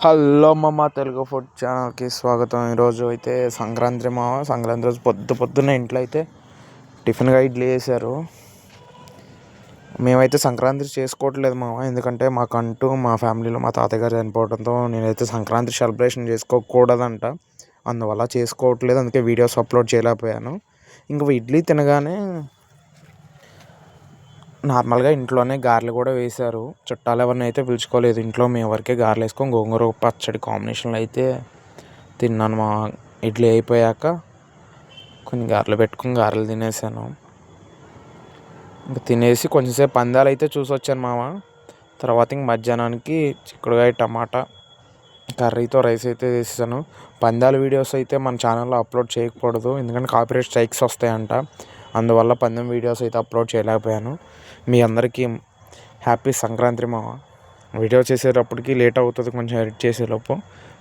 Hello మా Telugu food ఛానల్కి స్వాగతం. ఈరోజు అయితే సంక్రాంతి రోజు పొద్దున్నే ఇంట్లో అయితే టిఫిన్గా ఇడ్లీ వేశారు. మేమైతే సంక్రాంతి చేసుకోవట్లేదు ఎందుకంటే మాకంటూ మా ఫ్యామిలీలో మా తాతయ్య గారు చనిపోవడంతో నేనైతే సంక్రాంతి సెలబ్రేషన్ చేసుకోకూడదంట, అందువల్ల చేసుకోవట్లేదు. అందుకే వీడియోస్ అప్లోడ్ చేయలేకపోయాను. ఇంకా ఇడ్లీ తినగానే నార్మల్గా ఇంట్లోనే గారెలు కూడా వేశారు. చుట్టాలు ఎవరిని అయితే పిలుచుకోలేదు. ఇంట్లో మేము ఎవరికే గారెలు వేసుకొని గోంగూర పచ్చడి కాంబినేషన్లో అయితే తిన్నాను. ఇడ్లీ అయిపోయాక కొన్ని గారెలు పెట్టుకుని గారెలు తినేసాను. ఇంకా తినేసి కొంచెంసేపు పందాలు అయితే చూసి వచ్చాను తర్వాత ఇంక మధ్యాహ్నానికి చిక్కుడుకాయ టమాటా కర్రీతో రైస్ అయితే వేసాను. పందాల వీడియోస్ అయితే మన ఛానల్లో అప్లోడ్ చేయకూడదు, ఎందుకంటే కాపీరైట్ స్ట్రైక్స్ వస్తాయంట. అందువల్ల పందెం వీడియోస్ అయితే అప్లోడ్ చేయలేకపోయాను. మీ అందరికీ హ్యాపీ సంక్రాంతి వీడియో చేసేటప్పటికి లేట్ అవుతుంది కొంచెం ఎడిట్ చేసేలోపు.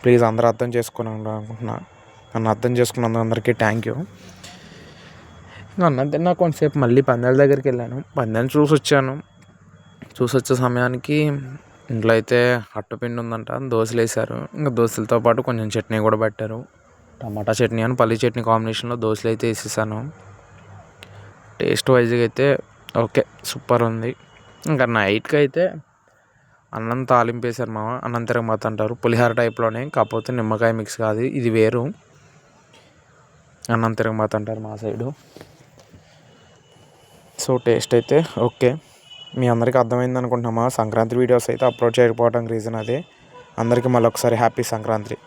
ప్లీజ్ అందరూ అర్థం అనుకుంటున్నా. నన్ను అర్థం చేసుకున్నందుకు అందరికీ థ్యాంక్ యూ. ఇంకా అన్నం తిన్నా కొంతసేపు మళ్ళీ పందాల దగ్గరికి వెళ్ళాను. పందాన్ని చూసి వచ్చే సమయానికి ఇంట్లో అయితే అట్టుపిండి ఉందంట, దోశలు వేశారు. ఇంకా దోశలతో పాటు కొంచెం చట్నీ కూడా పెట్టారు. టమాటా చట్నీ అని పల్లి చట్నీ కాంబినేషన్లో దోశలు అయితే వేసేసాను. టేస్ట్ వైజ్గా అయితే ఓకే, సూపర్ ఉంది. ఇంకా నైట్కి అయితే అన్నం తాలింపు వేశారు అన్నం తిరగమాత అంటారు, పులిహార టైప్లోనే, కాకపోతే నిమ్మకాయ మిక్స్ కాదు, ఇది వేరు. అన్నం తిరగమాత అంటారు మా సైడు. సో టేస్ట్ అయితే ఓకే. మీ అందరికీ అర్థమైంది అనుకుంటున్నామా? సంక్రాంతి వీడియోస్ అయితే అప్లోడ్ చేయకపోవడానికి రీజన్ అదే. అందరికీ మళ్ళీ ఒకసారి హ్యాపీ సంక్రాంతి.